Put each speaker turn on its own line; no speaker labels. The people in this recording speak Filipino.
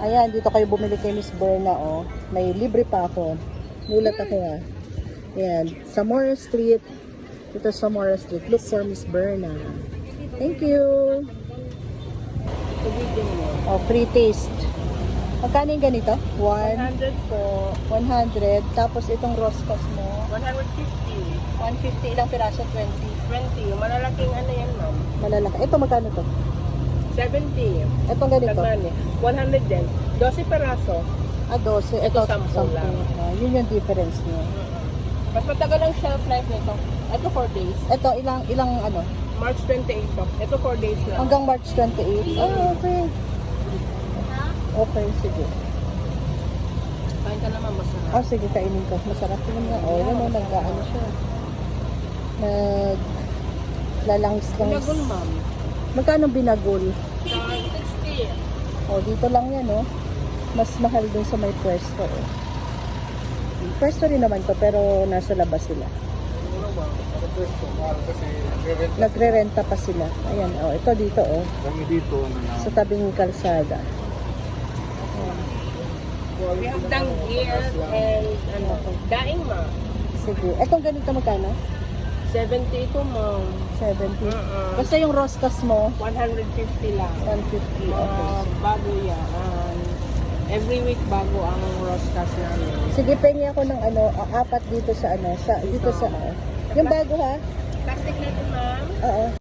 Ayan, dito kayo bumili kay Miss Berna, oh. May libre pa ako. Nulat ako, ha. Ayan, Zamora Street. Ito Zamora Street. Look for Miss Berna. Thank you. Oh, free taste. Magkano yung ganito?
100 po.
100. Tapos itong roscos mo,
150.
150. Ilang piraso? 20.
20. Malalaking ano yan, ma'am.
Malalaki. Ito magkano to?
70.
Itong ganito.
Tagmani. 100 din. 12 peraso.
12.
Ito,
Ito
10 lang.
Yun yung difference niya.
Mas matagal ang shelf life nito. Ito 4 days.
Ito, ilang ano?
March 28 po. Ito 4 days lang.
Hanggang March 28. Oh, okay. Okay, sige.
Kain ka naman, masarap.
Ah, sige, kainin ko. Masarap yun nga. Oh, yun mo, nag-ano siya. Naglalangs-langs.
Binagol, ma'am.
Magkano binagol?
60.
Oh, dito lang yan, oh. Mas mahal dun sa may pwesto, oh. Pwesto rin naman to, pero nasa labas sila. Nagre-renta pa sila. Ayan, oh. Ito dito, oh.
Kami dito na
Sa tabing kalsada.
We have danggir and ano, daing, ma'am.
Sige. Etong ganito magkano?
70 ito, ma'am.
70. Basta yung roscas mo,
150 lang.
150. Okay.
Bago yan. Every week bago ang roscas namin.
Sige, pengi ako ng ano, 4 dito sa ano, dito sa yung bago ha.
Plastic natin, ma'am.
Oo.